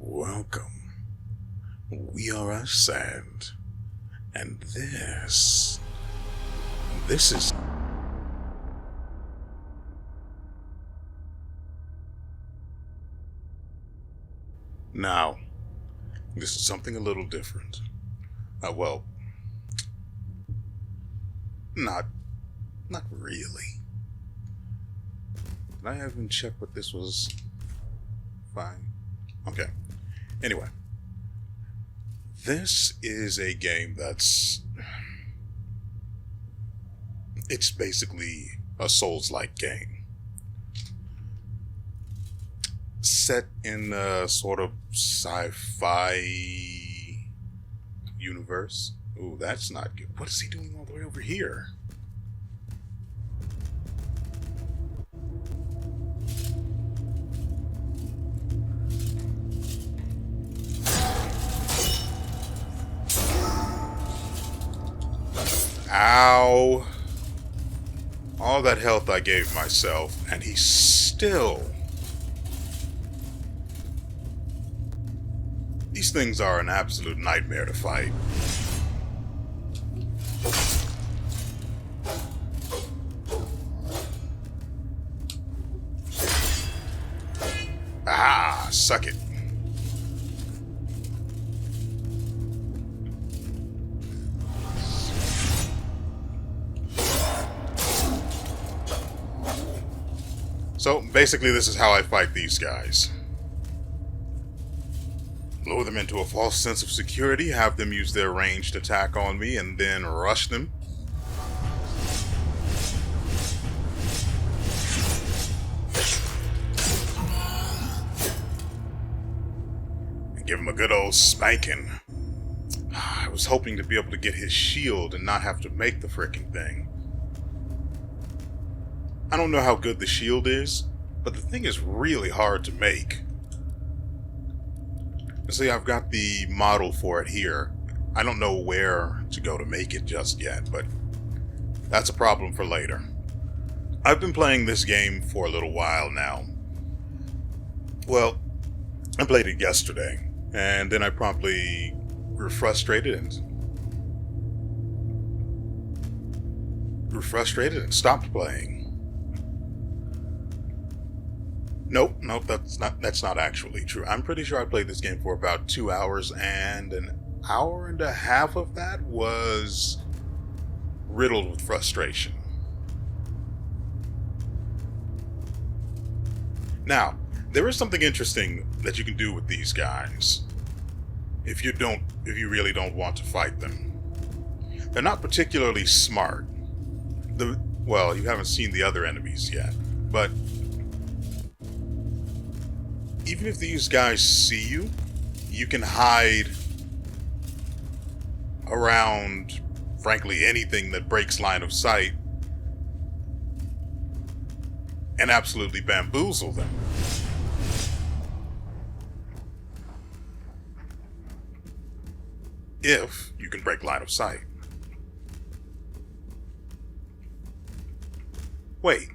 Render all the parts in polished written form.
Welcome. We are a sand. And this is... Now, this is something a little different. Well, not really. Did I even check what this was? Fine. Okay. Anyway. This is a game it's basically a Souls-like game. Set in a sort of sci-fi universe. Ooh, that's not good. What is he doing all the way over here? Ow. All that health I gave myself, and he's still... These things are an absolute nightmare to fight. Ah, suck it. So, basically this is how I fight these guys. Lure them into a false sense of security, have them use their ranged attack on me, and then rush them. And give him a good old spanking. I was hoping to be able to get his shield and not have to make the frickin' thing. I don't know how good the shield is, but the thing is really hard to make. See, I've got the model for it here. I don't know where to go to make it just yet, but that's a problem for later. I've been playing this game for a little while now. Well, I played it yesterday, and then I promptly grew frustrated and stopped playing. Nope, that's not actually true. I'm pretty sure I played this game for about 2 hours, and an hour and a half of that was riddled with frustration. Now, there is something interesting that you can do with these guys if you really don't want to fight them. They're not particularly smart. Well, you haven't seen the other enemies yet, but even if these guys see you, you can hide around, frankly, anything that breaks line of sight and absolutely bamboozle them. If you can break line of sight. Wait,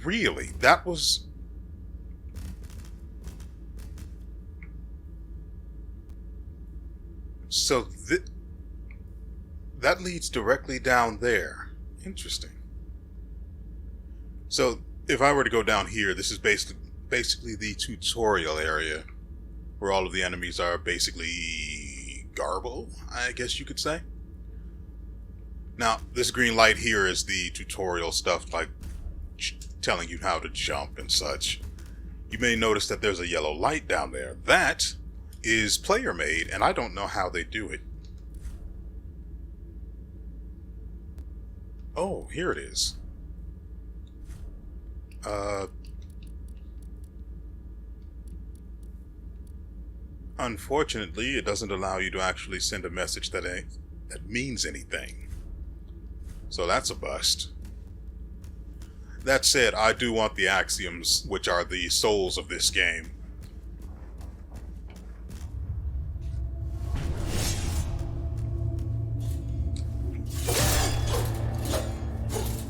really? That was... So that leads directly down there. Interesting. So if I were to go down here, this is basically the tutorial area where all of the enemies are basically garble, I guess you could say. Now, this green light here is the tutorial stuff, like telling you how to jump and such. You may notice that there's a yellow light down there. That is player made, and I don't know how they do it. Oh, here it is. Unfortunately, it doesn't allow you to actually send a message that means anything. So that's a bust. That said, I do want the axioms, which are the souls of this game.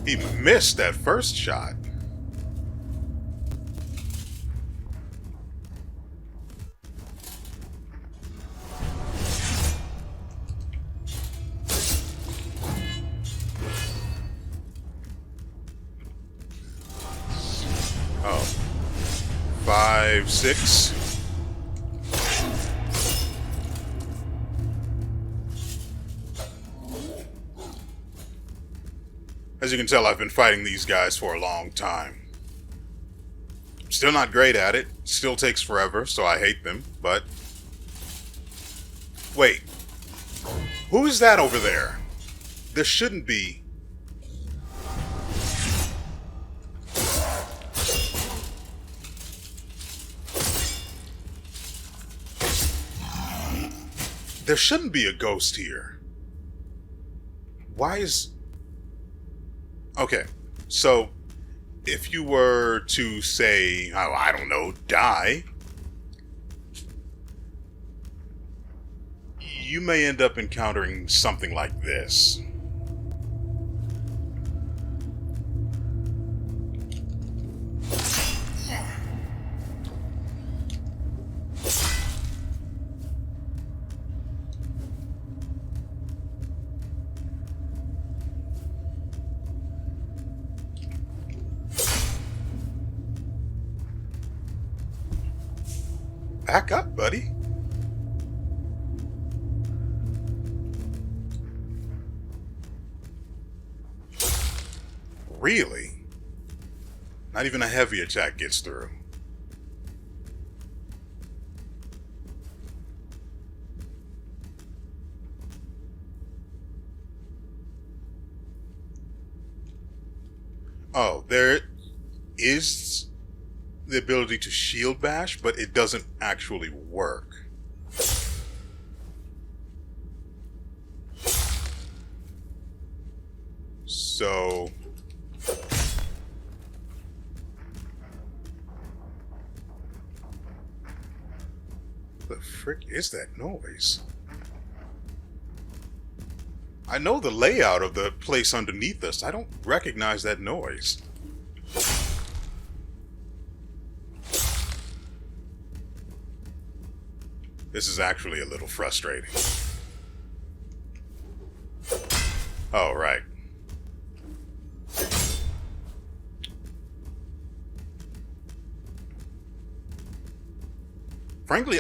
He missed that first shot. 5, 6. As you can tell, I've been fighting these guys for a long time. Still not great at it. Still takes forever, so I hate them, but... Wait. Who is that over there? There shouldn't be... There shouldn't be a ghost here. Why is... Okay, so if you were to say, oh, I don't know, die, you may end up encountering something like this. Back up, buddy. Really? Not even a heavy attack gets through. Oh, there is the ability to shield bash, but it doesn't actually work. So... the frick is that noise? I know the layout of the place underneath us. I don't recognize that noise. This is actually a little frustrating. Oh, right. Frankly,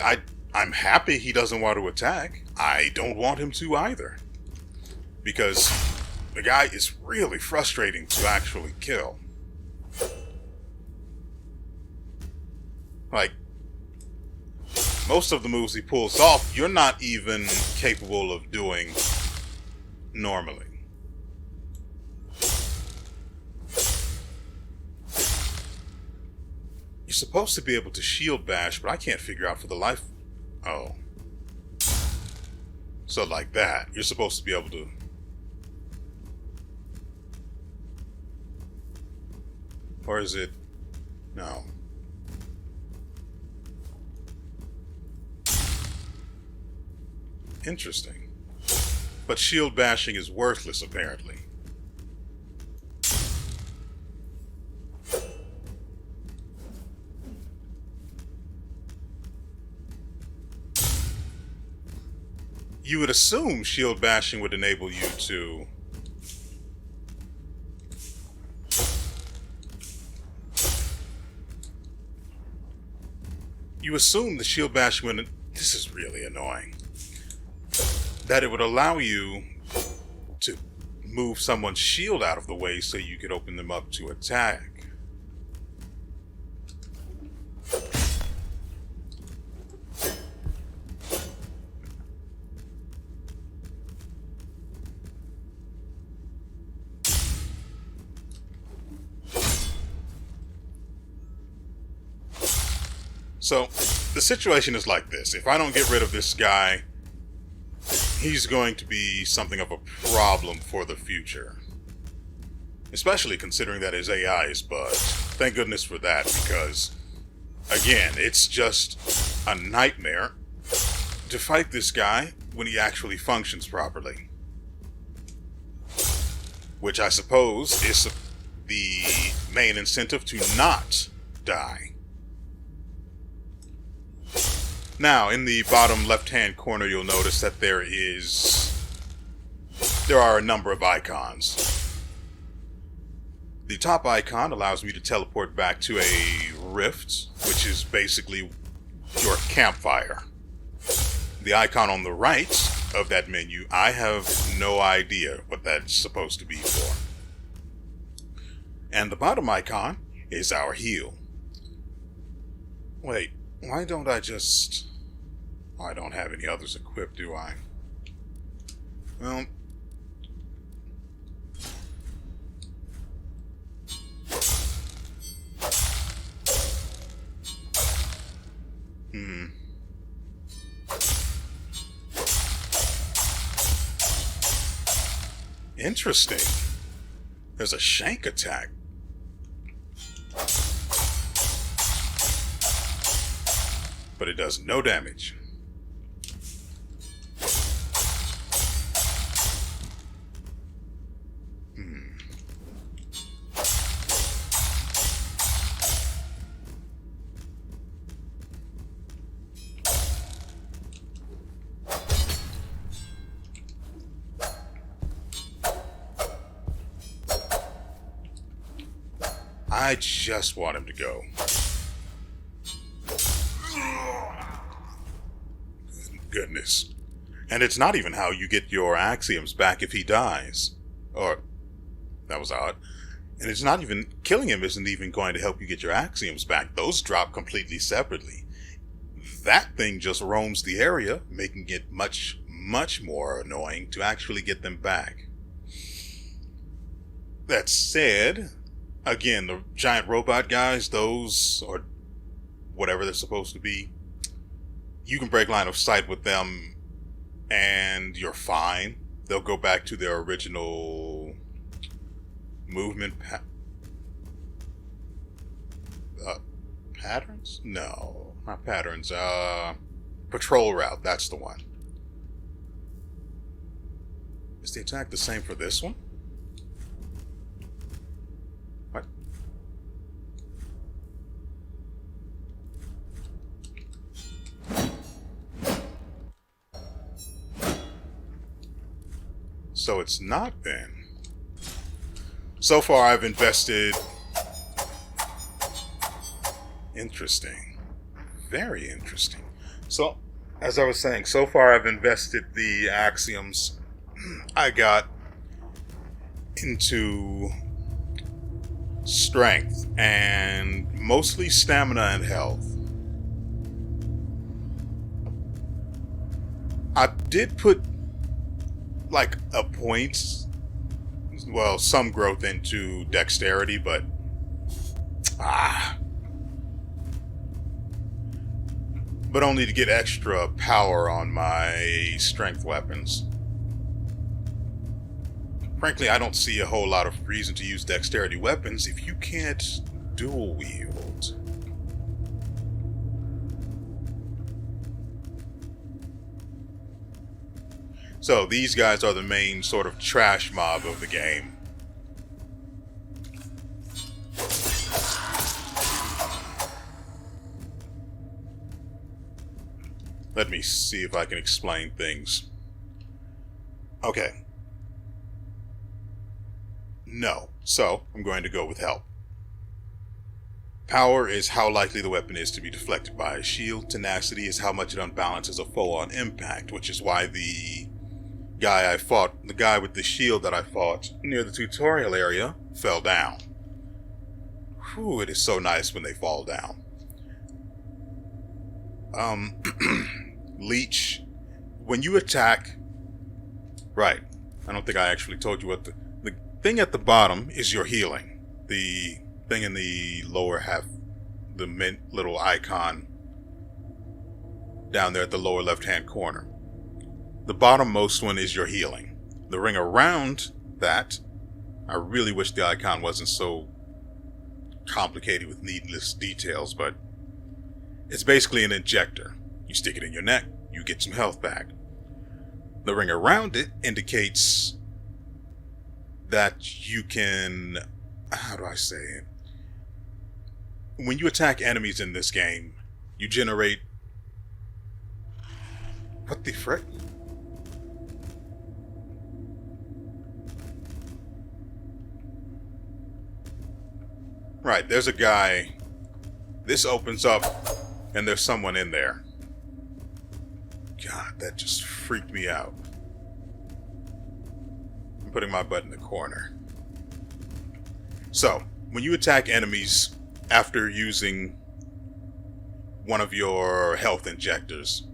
I'm happy he doesn't want to attack. I don't want him to either. Because the guy is really frustrating to actually kill. Like, most of the moves he pulls off, you're not even capable of doing normally. You're supposed to be able to shield bash, but I can't figure out for the life... Oh. So like that, you're supposed to be able to... Or is it... No. Interesting. But shield bashing is worthless, apparently. You would assume shield bashing would enable you to... You assume the shield bashing would... This is really annoying. That it would allow you to move someone's shield out of the way so you could open them up to attack. So, the situation is like this. If I don't get rid of this guy, he's going to be something of a problem for the future. Especially considering that his AI is bugged. Thank goodness for that, because, again, it's just a nightmare to fight this guy when he actually functions properly. Which I suppose is the main incentive to not die. Now, in the bottom left-hand corner, you'll notice that there are a number of icons. The top icon allows me to teleport back to a rift, which which is basically your campfire. The icon on the right of that menu, I have no idea what that's supposed to be for. And the bottom icon is our heal. Wait, why don't I just... Oh, I don't have any others equipped, do I? Well... Interesting. There's a shank attack. But it does no damage. I just want him to go. Goodness. And it's not even how you get your axioms back if he dies. Or, that was odd. And it's not even, killing him isn't even going to help you get your axioms back. Those drop completely separately. That thing just roams the area, making it much, much more annoying to actually get them back. That said, again, the giant robot guys, those, or whatever they're supposed to be, you can break line of sight with them and you're fine. They'll go back to their original movement patterns? No, not patterns. Patrol route, that's the one. Is the attack the same for this one? What? So it's not then. So far I've invested... Interesting. Very interesting. So, as I was saying, so far I've invested the axioms I got into strength and mostly stamina and health. I did put like a point, well, some growth into dexterity, but but only to get extra power on my strength weapons. Frankly, I don't see a whole lot of reason to use dexterity weapons if you can't dual wield. So these guys are the main sort of trash mob of the game. Let me see if I can explain things. Okay. No. So, I'm going to go with help. Power is how likely the weapon is to be deflected by a shield. Tenacity is how much it unbalances a foe on impact, which is why the guy I fought, the guy with the shield that I fought near the tutorial area, fell down. Whew, it is so nice when they fall down. Leech, when you attack, right, I don't think I actually told you what the thing at the bottom is your healing. The thing in the lower half, the little icon down there at the lower left hand corner. The bottommost one is your healing. The ring around that, I really wish the icon wasn't so complicated with needless details, but it's basically an injector. You stick it in your neck, you get some health back. The ring around it indicates that you can, how do I say it? When you attack enemies in this game, you generate, what the frick? Right, there's a guy This opens up, and there's someone in there. God, that just freaked me out. I'm putting my butt in the corner. So, when you attack enemies after using one of your health injectors,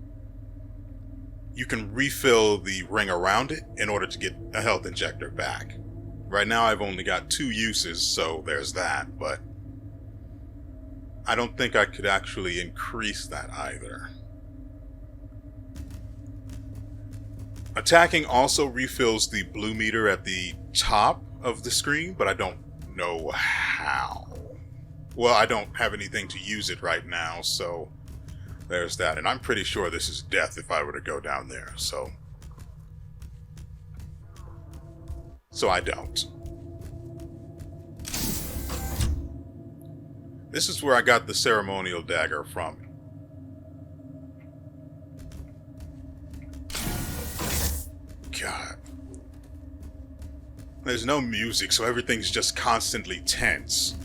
you can refill the ring around it in order to get a health injector back. Right now I've only got 2 uses, so there's that, but I don't think I could actually increase that either. Attacking also refills the blue meter at the top of the screen, but I don't know how. Well, I don't have anything to use it right now, so there's that. And I'm pretty sure this is death if I were to go down there, so I don't. This is where I got the ceremonial dagger from. God. There's no music, so everything's just constantly tense.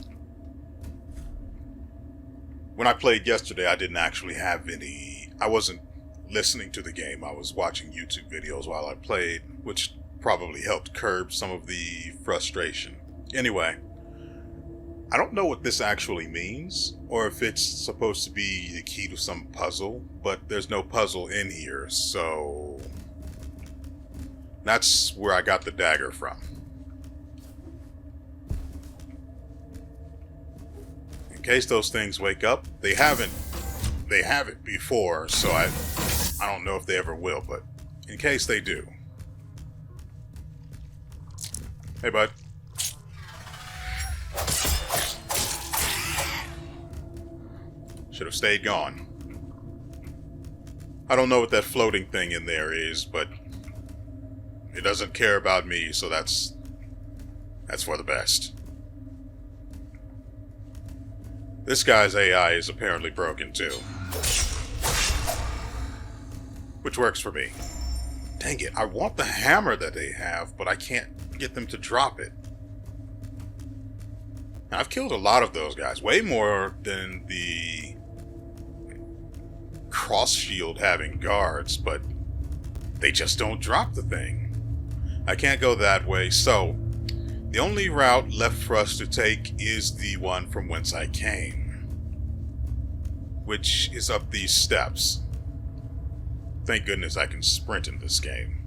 When I played yesterday, I didn't actually have any... I wasn't listening to the game. I was watching YouTube videos while I played, which probably helped curb some of the frustration. Anyway, I don't know what this actually means, or if it's supposed to be the key to some puzzle, but there's no puzzle in here, so... That's where I got the dagger from. In case those things wake up, they have it before, so I don't know if they ever will, but in case they do. Hey, bud. Should have stayed gone. I don't know what that floating thing in there is, but it doesn't care about me, so that's for the best. This guy's AI is apparently broken too. Which works for me. Dang it, I want the hammer that they have, but I can't get them to drop it. Now, I've killed a lot of those guys, way more than the cross shield having guards, but they just don't drop the thing. I can't go that way, so the only route left for us to take is the one from whence I came, which is up these steps. Thank goodness I can sprint in this game.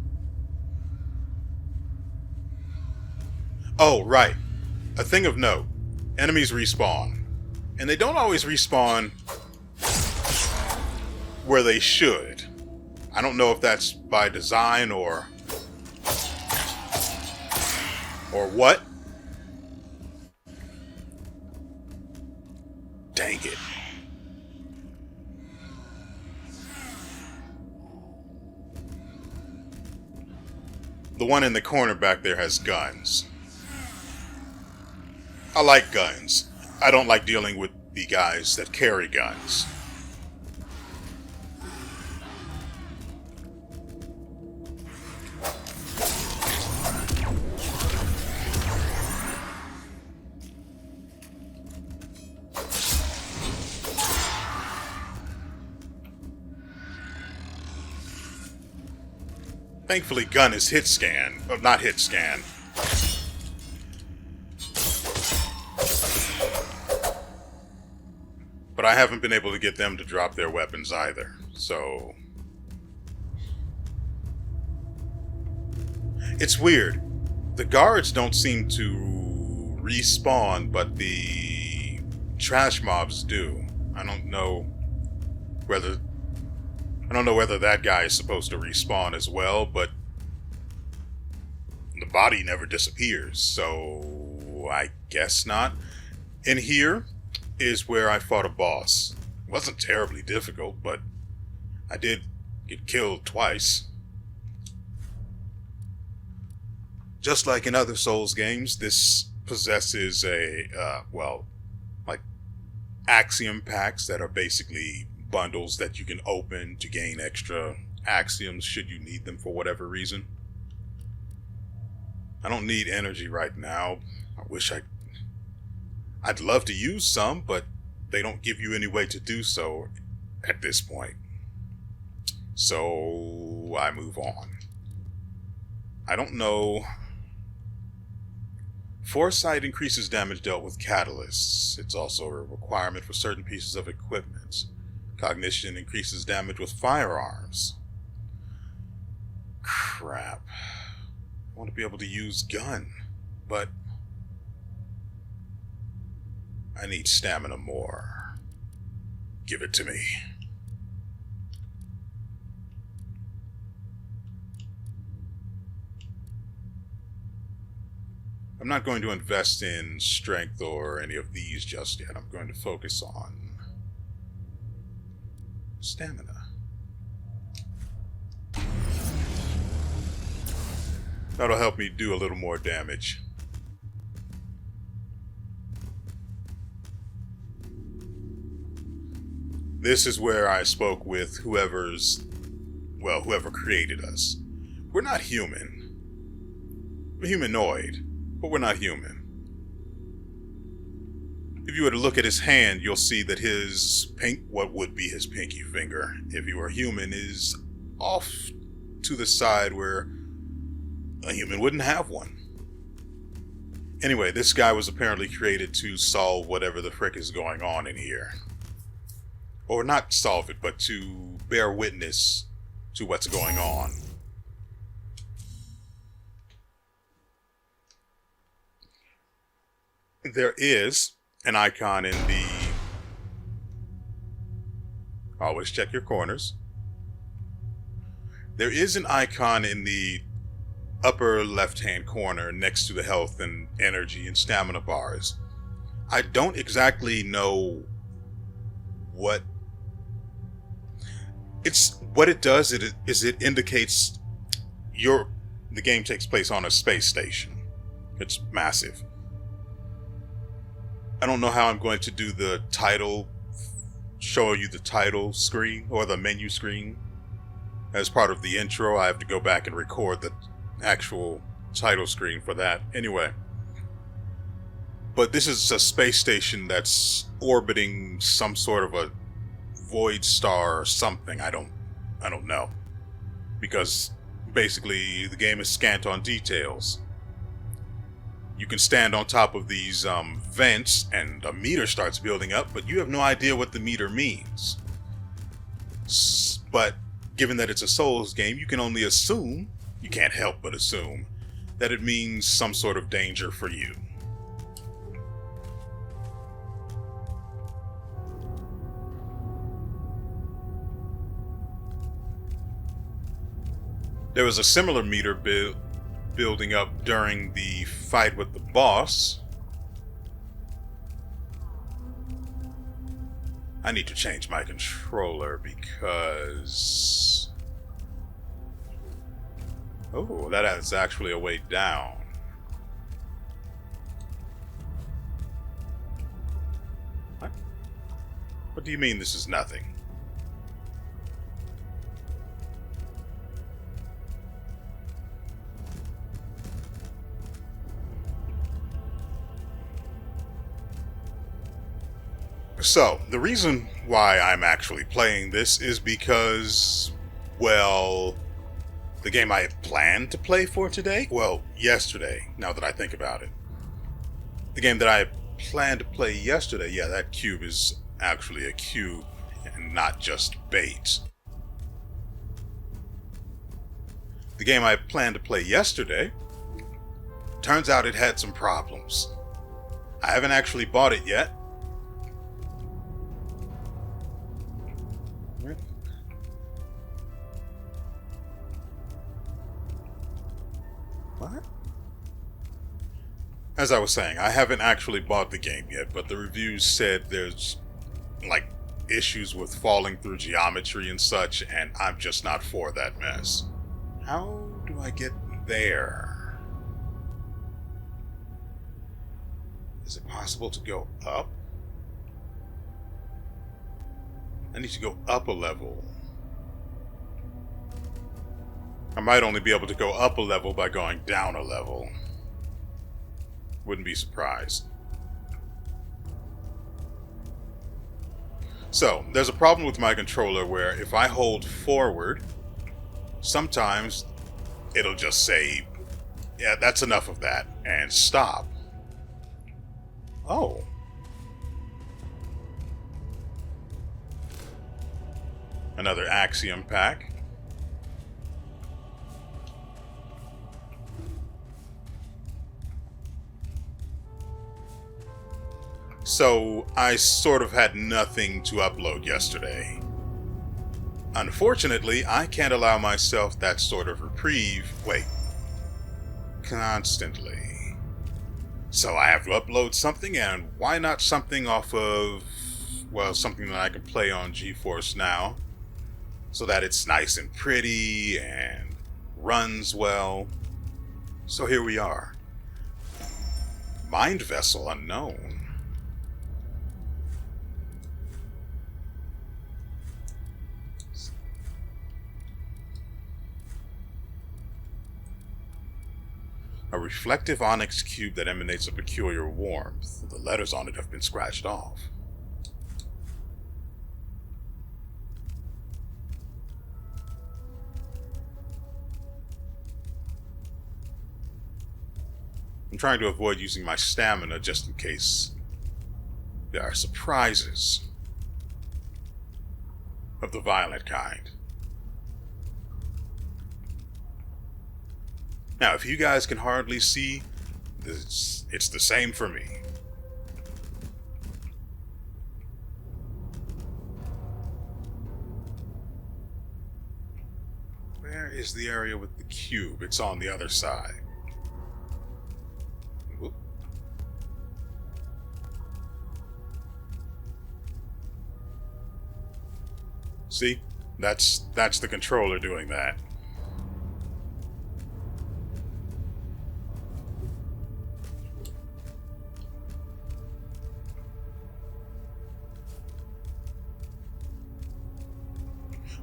Oh, right. A thing of note. Enemies respawn. And they don't always respawn where they should. I don't know if that's by design or what. Dang it. The one in the corner back there has guns. I like guns. I don't like dealing with the guys that carry guns. Thankfully, gun is hit scan. Oh, not hit scan. But I haven't been able to get them to drop their weapons either, so... It's weird. The guards don't seem to respawn, but the trash mobs do. I don't know whether that guy is supposed to respawn as well, but the body never disappears, so I guess not. In here is where I fought a boss. It wasn't terribly difficult, but I did get killed twice. Just like in other Souls games, this possesses like axiom packs that are basically bundles that you can open to gain extra axioms should you need them for whatever reason. I don't need energy right now. I'd love to use some, but they don't give you any way to do so at this point. So I move on. I don't know. Foresight increases damage dealt with catalysts. It's also a requirement for certain pieces of equipment. Cognition increases damage with firearms. Crap. I want to be able to use gun, but I need stamina more. Give it to me. I'm not going to invest in strength or any of these just yet. I'm going to focus on stamina. That'll help me do a little more damage. This is where I spoke with whoever created us. We're not human. We're humanoid, but we're not human. If you were to look at his hand, you'll see that what would be his pinky finger, if he were human, is off to the side where a human wouldn't have one. Anyway, this guy was apparently created to solve whatever the frick is going on in here. Or not solve it, but to bear witness to what's going on. There is an icon in the... Always check your corners. There is an icon in the upper left-hand corner next to the health and energy and stamina bars. I don't exactly know what it does is it indicates the game takes place on a space station. It's massive. I don't know how I'm going to do the title, show you the title screen or the menu screen as part of the intro. I have to go back and record the actual title screen for that. Anyway, but this is a space station that's orbiting some sort of a void star or something. I don't know, because basically the game is scant on details. You can stand on top of these vents and a meter starts building up, but you have no idea what the meter means. But given that it's a Souls game, you can only assume, you can't help but assume, that it means some sort of danger for you. There was a similar meter building up during the fight with the boss. I need to change my controller because... Oh, that is actually a way down. What do you mean this is nothing? So, the reason why I'm actually playing this is because, well, the game I had planned to play for today, well, yesterday, now that I think about it. The game that I had planned to play yesterday, yeah, that cube is actually a cube and not just bait. The game I planned to play yesterday, turns out it had some problems. I haven't actually bought it yet. What? As I was saying, I haven't actually bought the game yet, but the reviews said there's, like, issues with falling through geometry and such, and I'm just not for that mess. How do I get there? Is it possible to go up? I need to go up a level. I might only be able to go up a level by going down a level. Wouldn't be surprised. So, there's a problem with my controller where if I hold forward, sometimes it'll just say, yeah, that's enough of that, and stop. Oh. Another axiom pack. So, I sort of had nothing to upload yesterday. Unfortunately, I can't allow myself that sort of reprieve, constantly. So I have to upload something, and why not something off of, well, something that I can play on GeForce Now, so that it's nice and pretty and runs well. So here we are. Mind Vessel Unknown. A reflective onyx cube that emanates a peculiar warmth. The letters on it have been scratched off. I'm trying to avoid using my stamina just in case there are surprises of the violent kind. Now, if you guys can hardly see, it's the same for me. Where is the area with the cube? It's on the other side. Whoop. See? That's the controller doing that.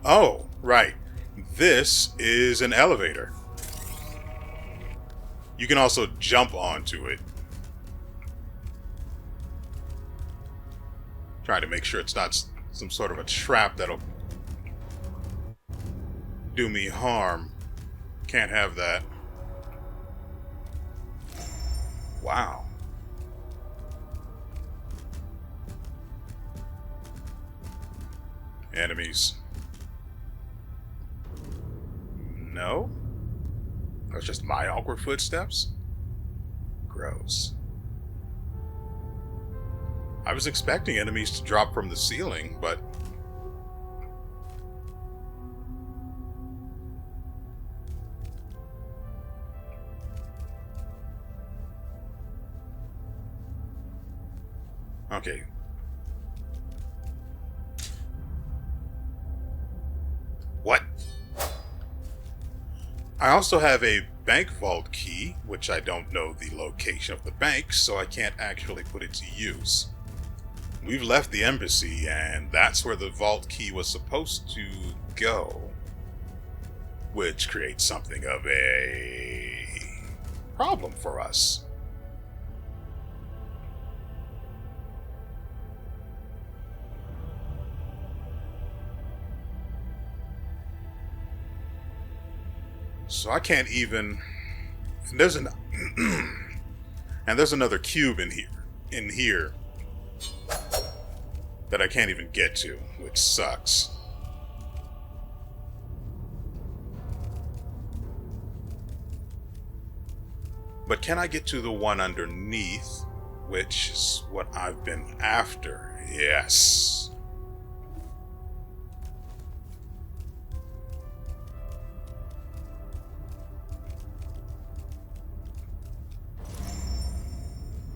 Oh, right. This is an elevator. You can also jump onto it. Trying to make sure it's not some sort of a trap that'll do me harm. Can't have that. Wow. Enemies. No? That's just my awkward footsteps? Gross. I was expecting enemies to drop from the ceiling, but... Okay. What? I also have a bank vault key, which I don't know the location of the bank, so I can't actually put it to use. We've left the embassy, and that's where the vault key was supposed to go. Which creates something of a problem for us. So I can't even... And there's an... and there's another cube in here. That I can't even get to, which sucks. But can I get to the one underneath, which is what I've been after? Yes.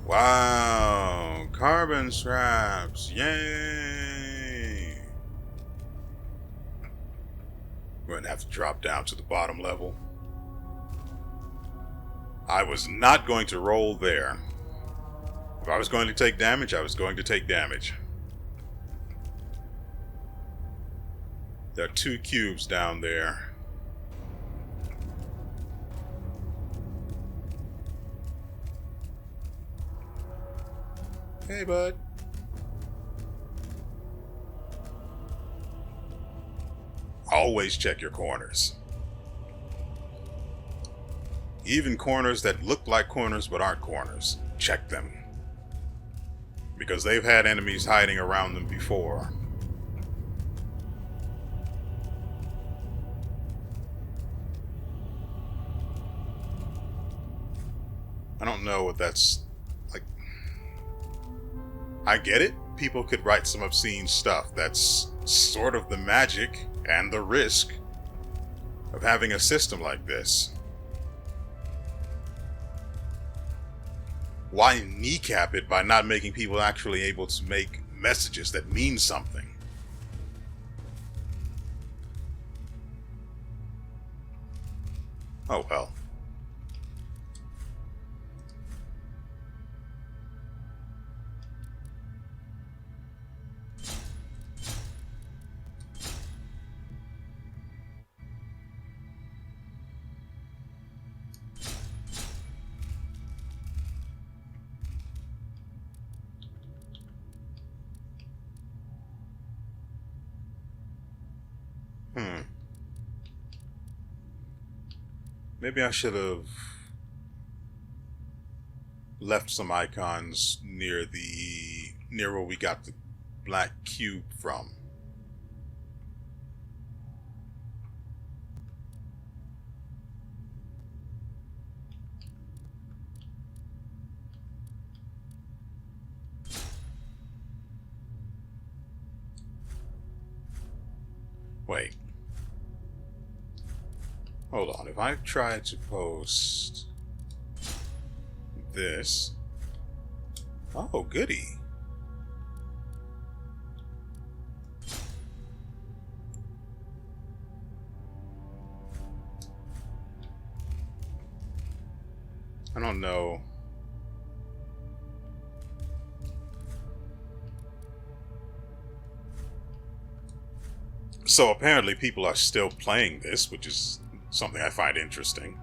Wow, carbon scraps, yay! We're gonna have to drop down to the bottom level. I was not going to roll there. If I was going to take damage, I was going to take damage. There are 2 cubes down there. Hey, bud. Always check your corners. Even corners that look like corners but aren't corners. Check them. Because they've had enemies hiding around them before. I don't know what that's like. I get it. People could write some obscene stuff. That's sort of the magic and the risk of having a system like this. Why kneecap it by not making people actually able to make messages that mean something? Oh well. Maybe I should have left some icons near where we got the black cube from. Wait. Hold on, if I try to post this... Oh, goody. I don't know. So apparently people are still playing this, which is something I find interesting.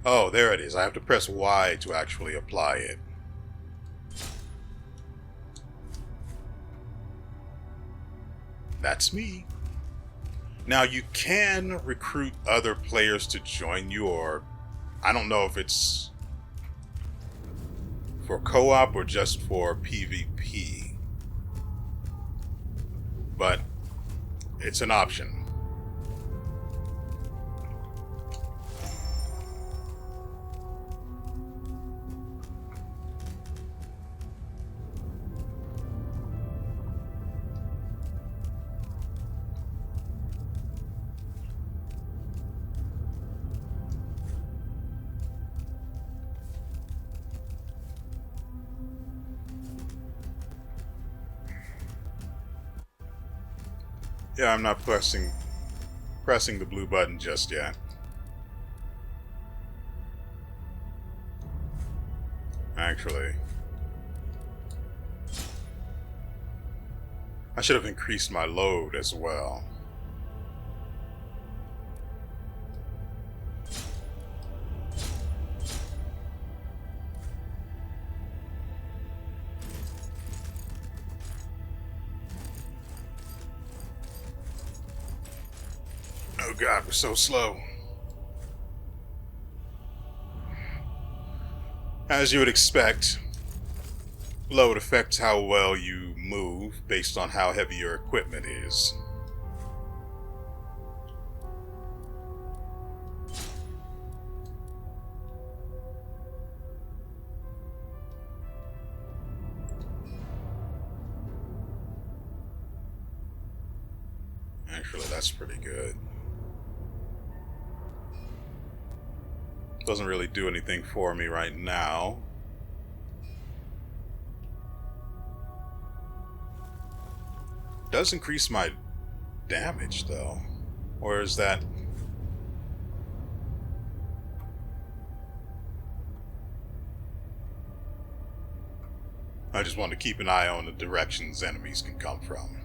Oh, there it is. I have to press Y to actually apply it. That's me. Now, you can recruit other players to join you, or I don't know if it's for co-op or just for PvP. But it's an option. Yeah, I'm not pressing the blue button just yet. Actually, I should have increased my load as well. Oh God, we're so slow. As you would expect, load affects how well you move based on how heavy your equipment is. Actually, that's pretty good. Doesn't really do anything for me right now. Does increase my damage though. Or is that... I just want to keep an eye on the directions enemies can come from.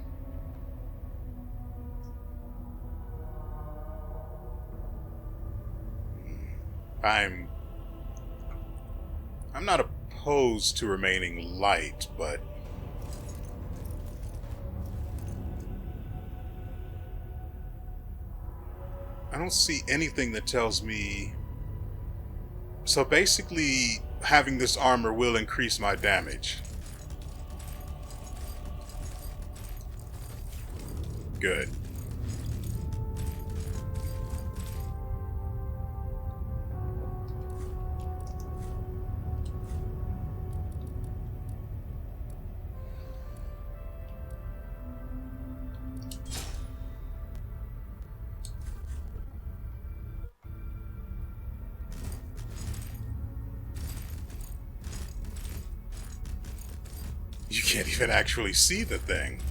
I'm I'm not opposed to remaining light, but I don't see anything that tells me... So basically, having this armor will increase my damage. Good. You can't even actually see the thing.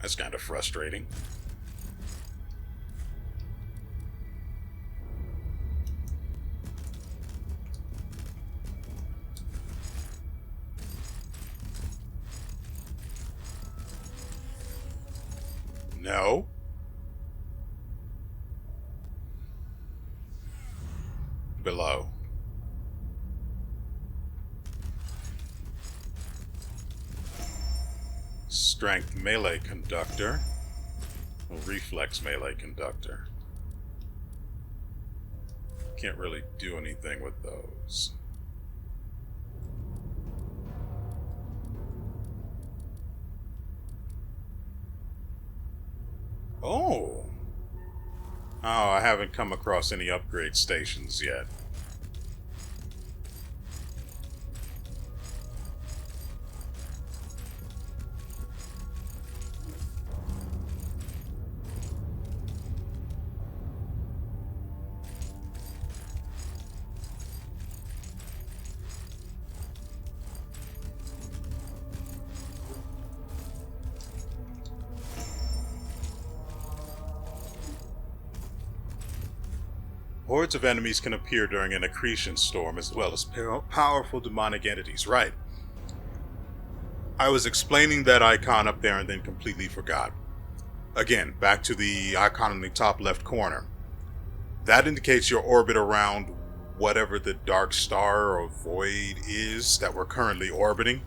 That's kind of frustrating. No. Below. Strength melee conductor. Reflex melee conductor. Can't really do anything with those. Oh! Oh, I haven't come across any upgrade stations yet. Hordes of enemies can appear during an accretion storm, as well as powerful demonic entities. Right. I was explaining that icon up there and then completely forgot. Again, back to the icon in the top left corner. That indicates your orbit around whatever the dark star or void is that we're currently orbiting.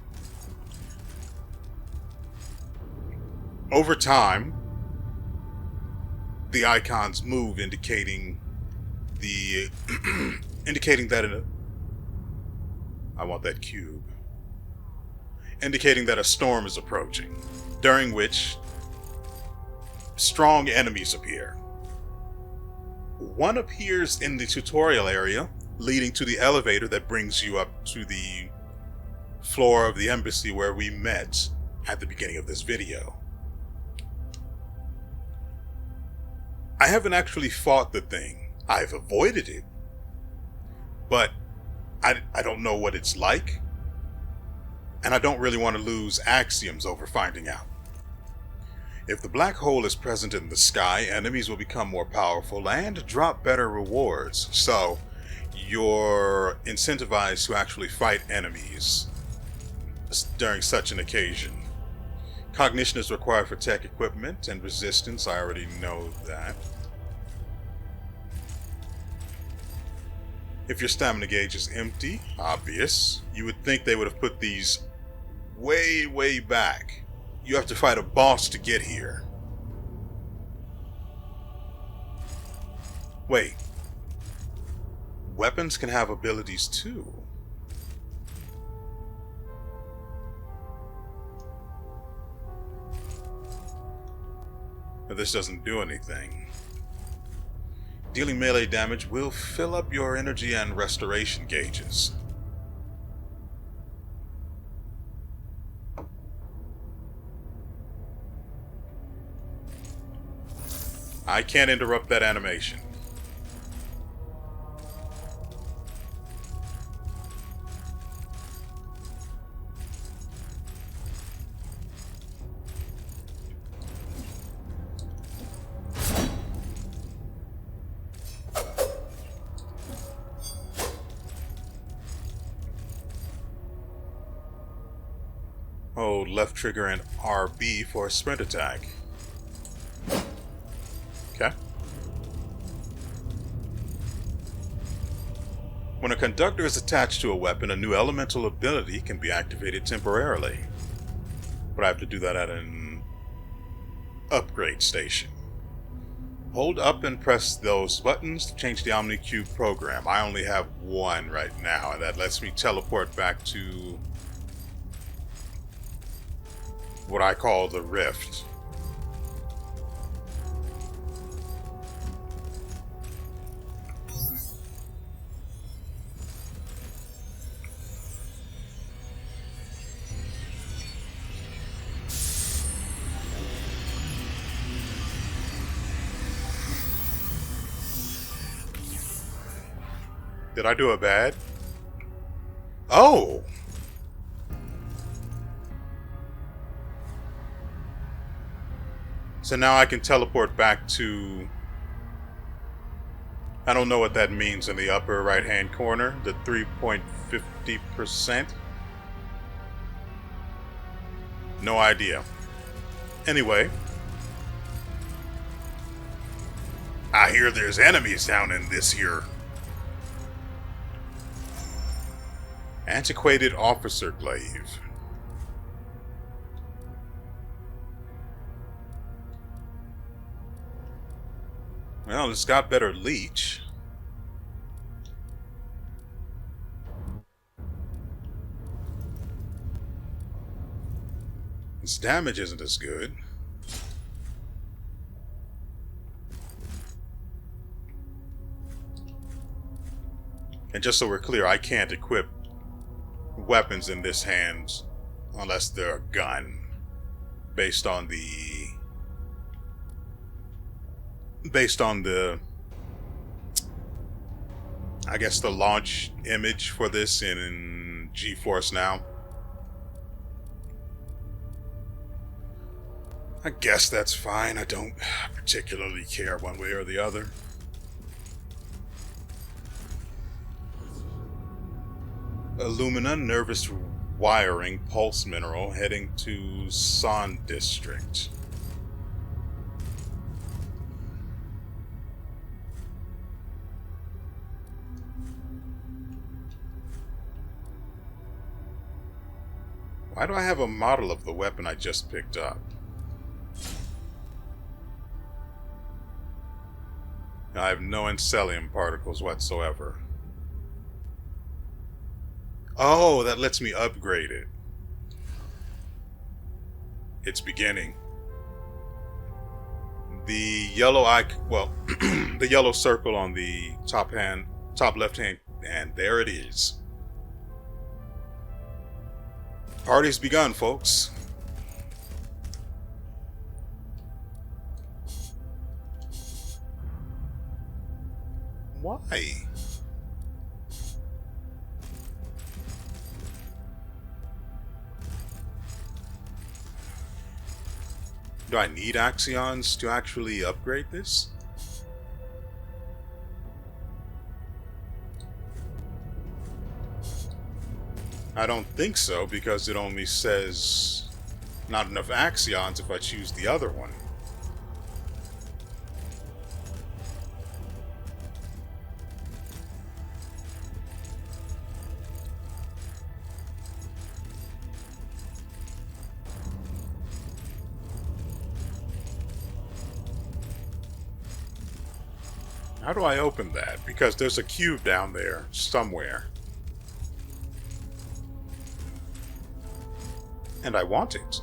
Over time, the icons move, indicating that I want that cube. Indicating that a storm is approaching, during which strong enemies appear. One appears in the tutorial area, leading to the elevator that brings you up to the floor of the embassy where we met at the beginning of this video. I haven't actually fought the thing. I've avoided it, but I don't know what it's like, and I don't really want to lose axioms over finding out. If the black hole is present in the sky, enemies will become more powerful and drop better rewards, so you're incentivized to actually fight enemies during such an occasion. Cognition is required for tech equipment and resistance, I already know that. If your stamina gauge is empty, obvious, you would think they would have put these way back. You have to fight a boss to get here. Wait. Weapons can have abilities too. But this doesn't do anything. Dealing melee damage will fill up your energy and restoration gauges. I can't interrupt that animation. Hold left trigger and RB for a sprint attack. Okay. When a conductor is attached to a weapon, a new elemental ability can be activated temporarily. But I have to do that at an upgrade station. Hold up and press those buttons to change the OmniCube program. I only have one right now, and that lets me teleport back to what I call the Rift. Did I do it bad? Oh! So now I can teleport back to... I don't know what that means in the upper right-hand corner. The 3.50%. No idea. Anyway. I hear there's enemies down in this here. Antiquated officer glaive. Well, it's got better leech. Its damage isn't as good. And just so we're clear, I can't equip weapons in this hand unless they're a gun, based on the I guess the launch image for this in GeForce Now. I guess that's fine. I don't particularly care one way or the other. Alumina, nervous wiring, pulse mineral, heading to Son District. Why do I have a model of the weapon I just picked up? I have no encellium particles whatsoever. Oh, that lets me upgrade it. It's beginning. The yellow the yellow circle on the top left hand, and there it is. Party's begun, folks. Why? Do I need axions to actually upgrade this? I don't think so, because it only says not enough axions if I choose the other one. How do I open that? Because there's a cube down there somewhere. And I want it.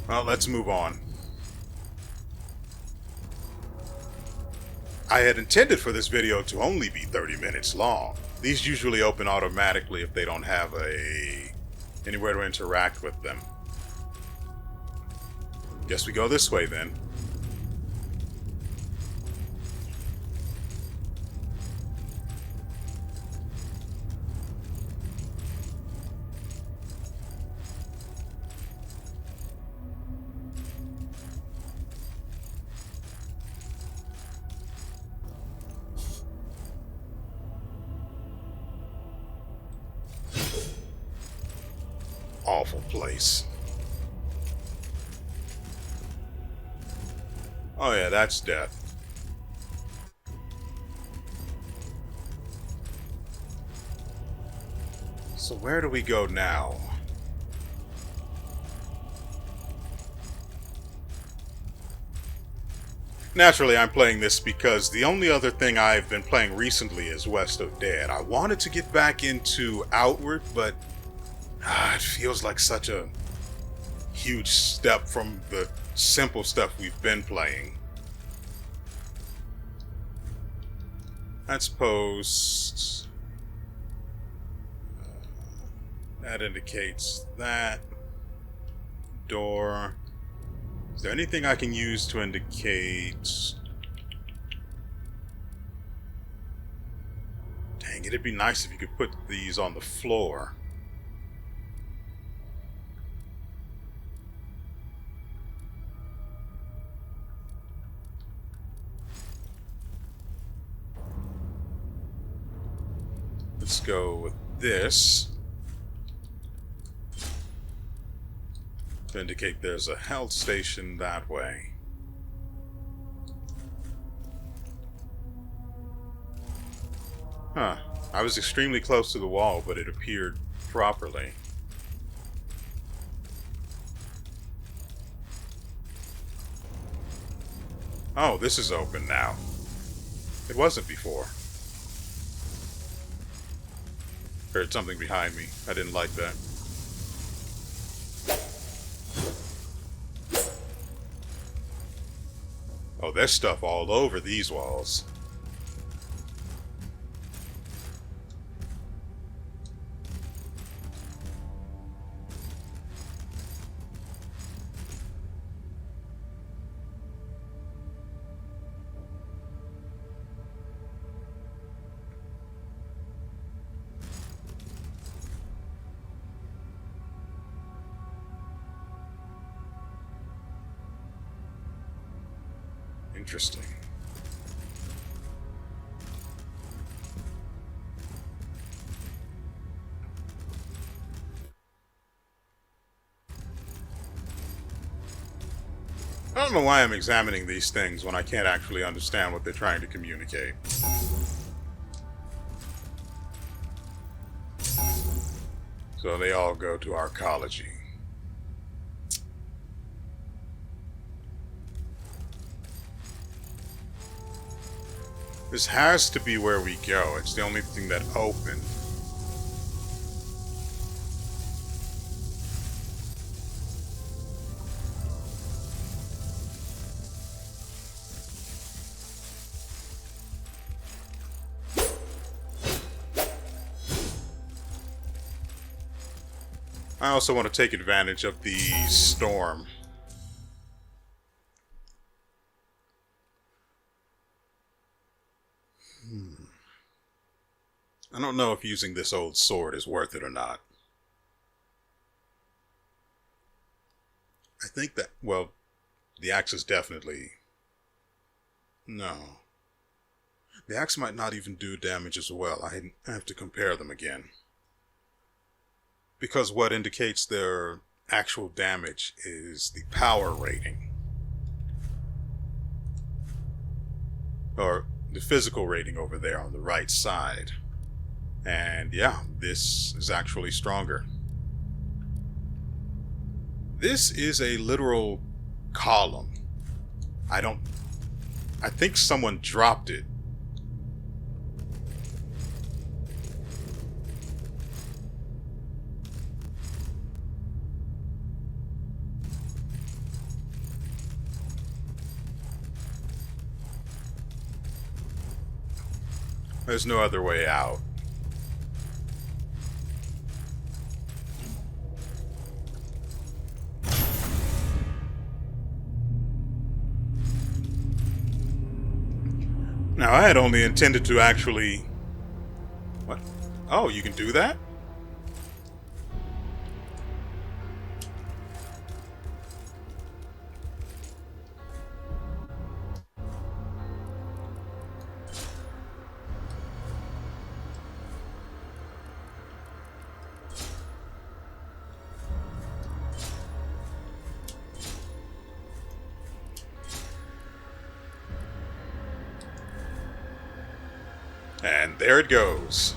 Well, let's move on. I had intended for this video to only be 30 minutes long. These usually open automatically if they don't have anywhere to interact with them. Guess we go this way then. awful place. Oh yeah, that's death. So where do we go now? Naturally, I'm playing this because the only other thing I've been playing recently is West of Dead. I wanted to get back into Outward, but it feels like such a huge step from the simple stuff we've been playing. Let's post. That indicates that. Door. Is there anything I can use to indicate... Dang, it'd be nice if you could put these on the floor. Let's go with this. To indicate there's a health station that way. Huh. I was extremely close to the wall, but it appeared properly. Oh, this is open now. It wasn't before. Heard something behind me. I didn't like that. Oh, there's stuff all over these walls. Interesting. I don't know why I'm examining these things when I can't actually understand what they're trying to communicate. So they all go to archaeology. This has to be where we go. It's the only thing that opened. I also want to take advantage of the storm. I don't know if using this old sword is worth it or not. I think that, well, the axe is definitely... No. The axe might not even do damage as well. I have to compare them again. Because what indicates their actual damage is the power rating. Or the physical rating over there on the right side. And yeah, this is actually stronger. This is a literal column. I think someone dropped it. There's no other way out. Now, I had only intended to actually... What? Oh, you can do that? And there it goes.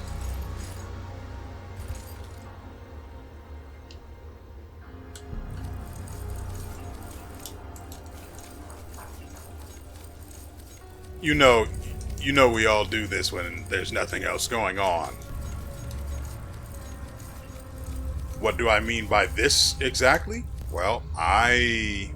You know we all do this when there's nothing else going on. What do I mean by this exactly? Well, I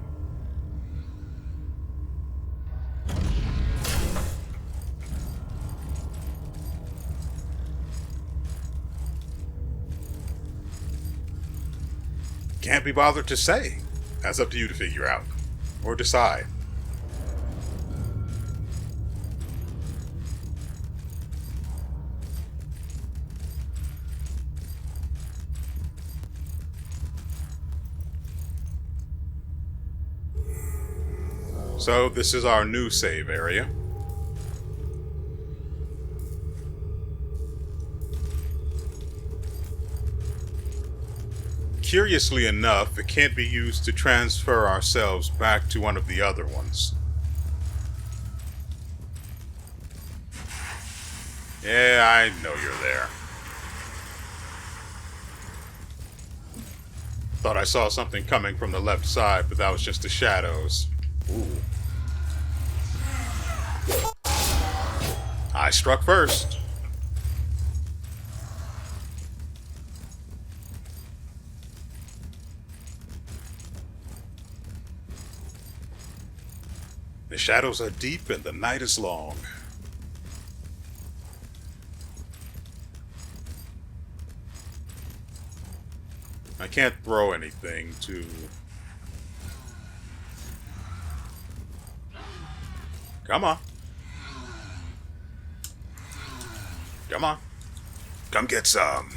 can't be bothered to say. That's up to you to figure out or decide. So this is our new save area. Curiously enough, it can't be used to transfer ourselves back to one of the other ones. Yeah, I know you're there. Thought I saw something coming from the left side, but that was just the shadows. Ooh. I struck first. The shadows are deep and the night is long. I can't throw anything to... Come on. Come on. Come get some.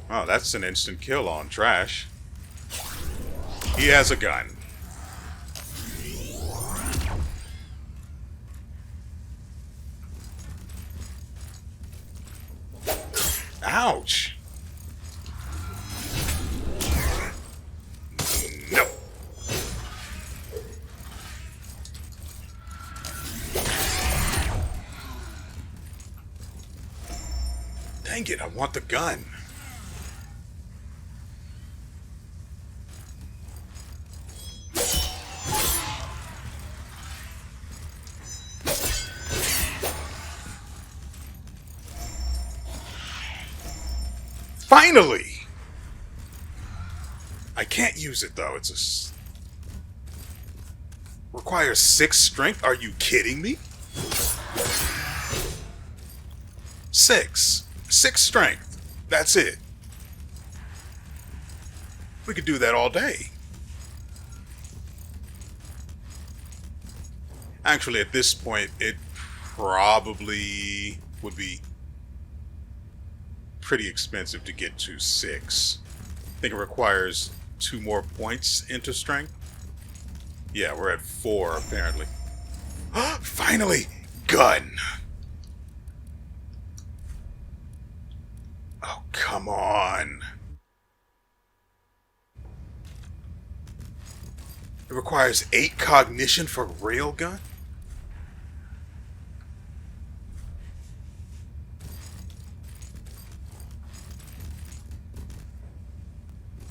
Oh, that's an instant kill on Trash. He has a gun. Ouch. No. Dang it, I want the gun. Finally! I can't use it though, it's requires 6 strength? Are you kidding me? 6 strength. That's it. We could do that all day. Actually, at this point, it probably would be pretty expensive to get to 6. I think it requires 2 more points into strength. Yeah, we're at 4 apparently. Finally! Gun! Oh, come on. It requires 8 cognition for railgun?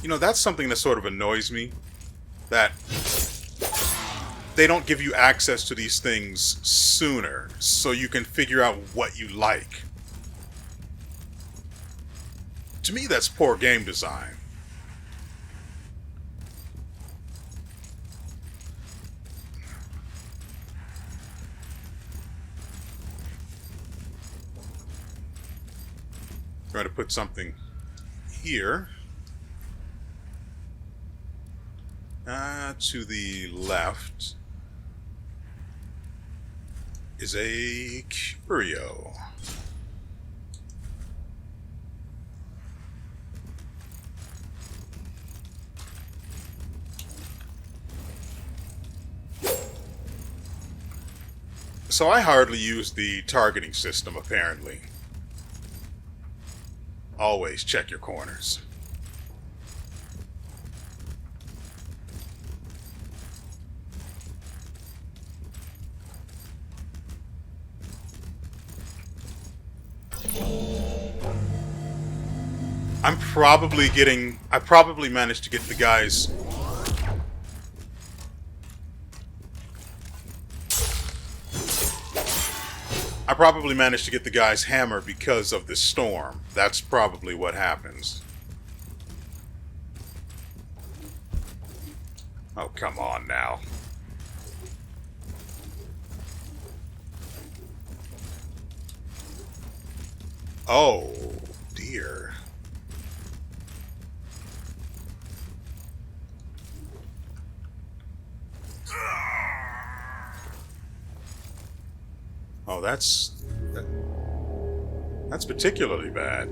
You know, that's something that sort of annoys me. That they don't give you access to these things sooner, so you can figure out what you like. To me, that's poor game design. Try to put something here. To the left is a curio. So I hardly use the targeting system, apparently. Always check your corners. I probably managed to get the guys. I probably managed to get the guy's hammer because of the storm. That's probably what happens. Oh, come on now. Oh, dear. Oh, that's particularly bad.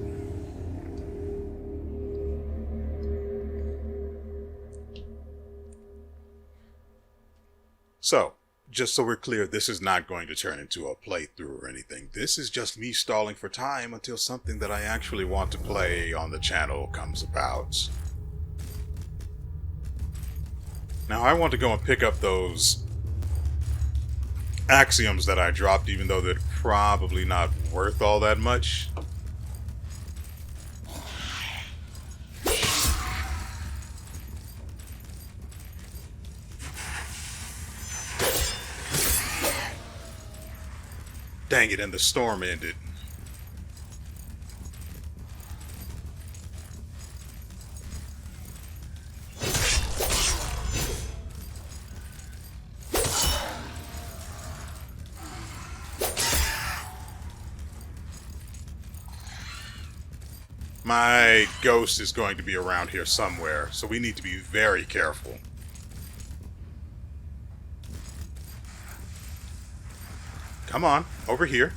So, just so we're clear, this is not going to turn into a playthrough or anything. This is just me stalling for time until something that I actually want to play on the channel comes about. Now, I want to go and pick up those axioms that I dropped, even though they're probably not worth all that much. Dang it, and the storm ended. My ghost is going to be around here somewhere, so we need to be very careful. Come on, over here.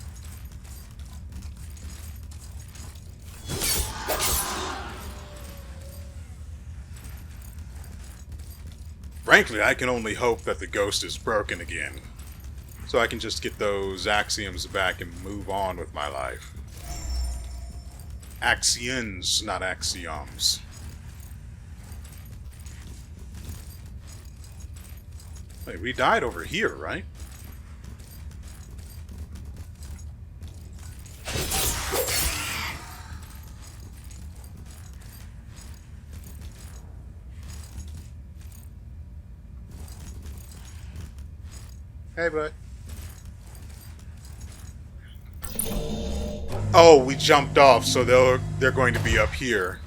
Frankly, I can only hope that the ghost is broken again, so I can just get those axioms back and move on with my life. Axioms, not axioms. Wait, we died over here, right? Hey, bud. Oh, we jumped off, so they're going to be up here.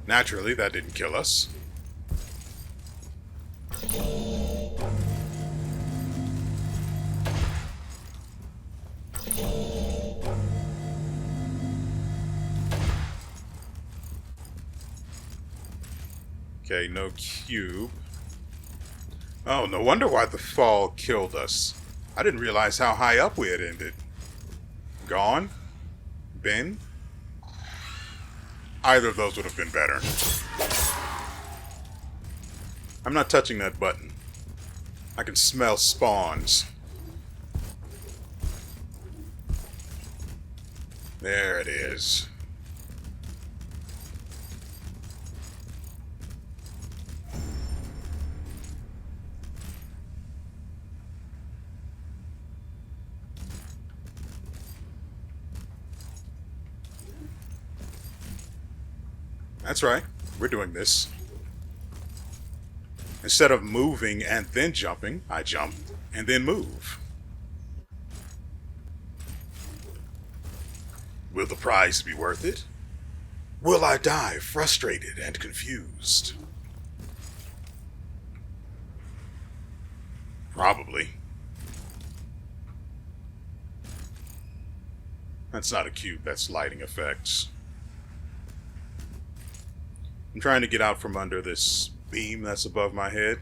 Naturally, that didn't kill us. Okay, no cube. Oh, no wonder why the fall killed us. I didn't realize how high up we had ended. Gone? Been? Either of those would have been better. I'm not touching that button. I can smell spawns. There it is. That's right. We're doing this. Instead of moving and then jumping, I jump and then move. Will the prize be worth it? Will I die frustrated and confused? Probably. That's not a cube, that's lighting effects. I'm trying to get out from under this beam that's above my head.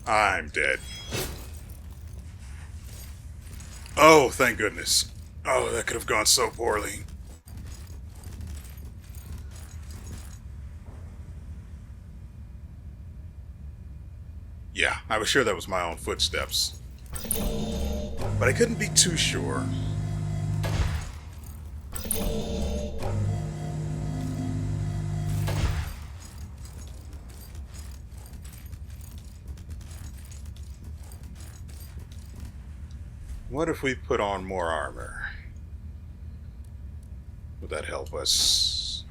I'm dead. Oh, thank goodness. Oh, that could have gone so poorly. Yeah, I was sure that was my own footsteps. But I couldn't be too sure. What if we put on more armor? Would that help us?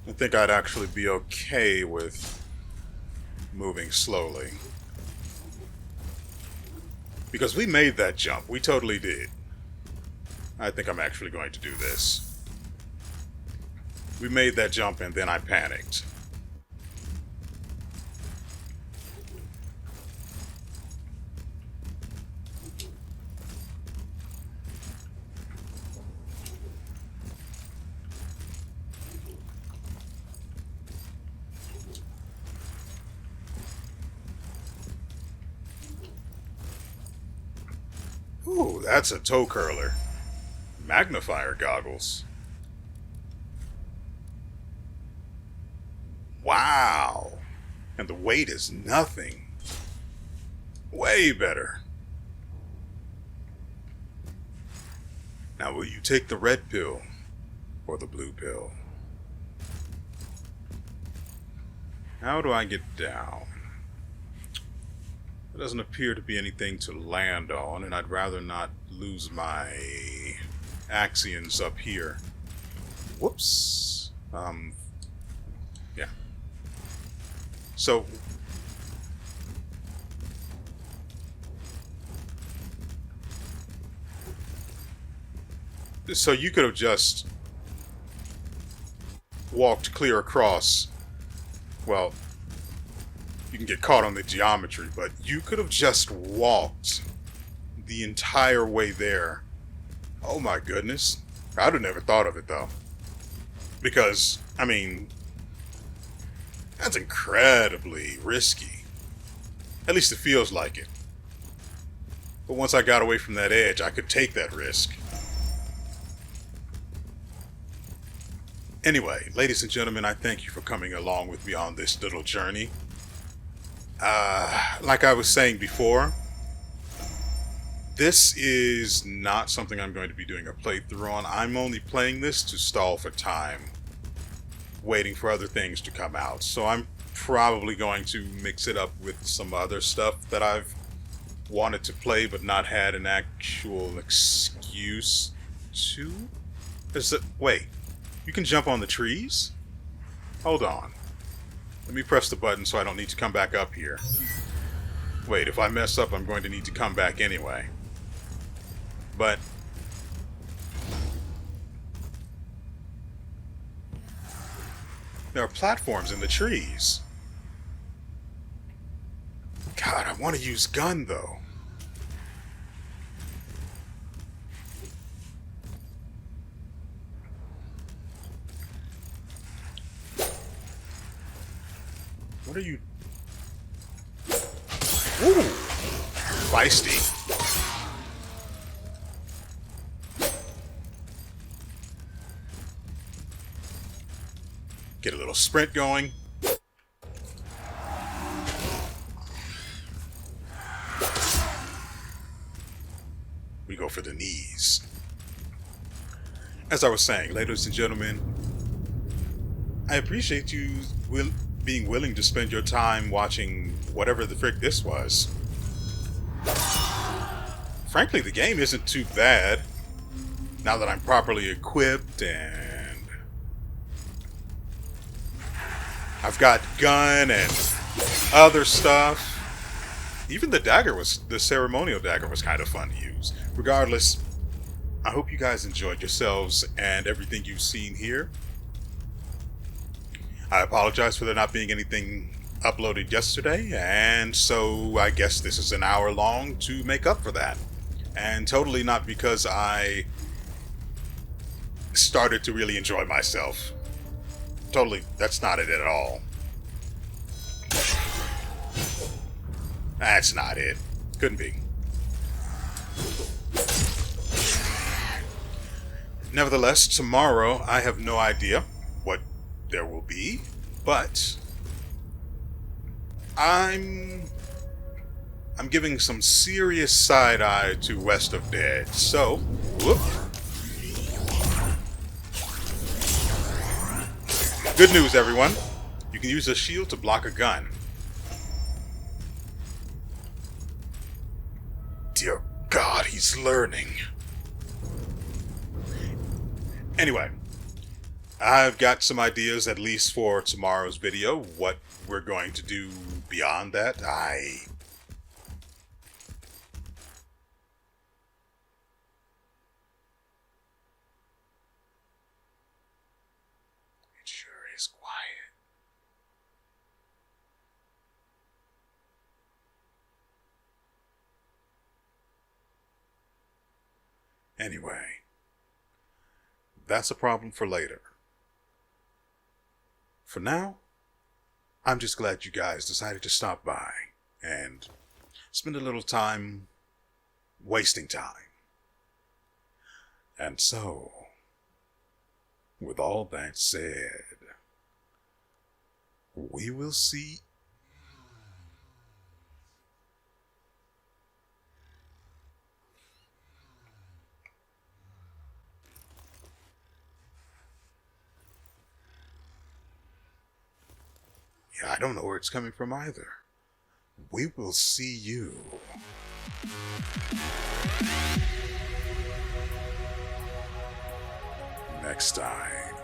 I think I'd actually be okay with moving slowly. Because we made that jump. We totally did. I think I'm actually going to do this. We made that jump and then I panicked. Ooh, that's a toe curler. Magnifier goggles. Wow. And the weight is nothing. Way better. Now, will you take the red pill or the blue pill? How do I get down? There doesn't appear to be anything to land on, and I'd rather not lose my Axions up here. Whoops. Yeah. So you could have just walked clear across. Well, you can get caught on the geometry, but you could have just walked the entire way there. Oh my goodness. I'd have never thought of it though. Because, I mean, that's incredibly risky. At least it feels like it. But once I got away from that edge, I could take that risk. Anyway, ladies and gentlemen, I thank you for coming along with me on this little journey. Like I was saying before, this is not something I'm going to be doing a playthrough on. I'm only playing this to stall for time, waiting for other things to come out. So I'm probably going to mix it up with some other stuff that I've wanted to play but not had an actual excuse to. Wait, you can jump on the trees? Hold on. Let me press the button so I don't need to come back up here. Wait, if I mess up, I'm going to need to come back anyway. But there are platforms in the trees. God, I want to use gun though. What are you? Ooh, feisty. Get a little sprint going. We go for the knees. As I was saying, ladies and gentlemen, I appreciate you being willing to spend your time watching whatever the frick this was. Frankly, the game isn't too bad now that I'm properly equipped and I've got gun and other stuff. Even the ceremonial dagger was kind of fun to use. Regardless, I hope you guys enjoyed yourselves and everything you've seen here. I apologize for there not being anything uploaded yesterday, and so I guess this is an hour long to make up for that. And totally not because I started to really enjoy myself. Totally, that's not it at all. That's not it. Couldn't be. Nevertheless, tomorrow I have no idea what there will be, but I'm I'm giving some serious side-eye to West of Dead. So, whoop. Good news, everyone. You can use a shield to block a gun. Dear God, he's learning. Anyway, I've got some ideas, at least for tomorrow's video. What we're going to do beyond that, It sure is quiet. Anyway, that's a problem for later. For now, I'm just glad you guys decided to stop by and spend a little time wasting time. And so, with all that said, we will see. Yeah, I don't know where it's coming from either. We will see you next time.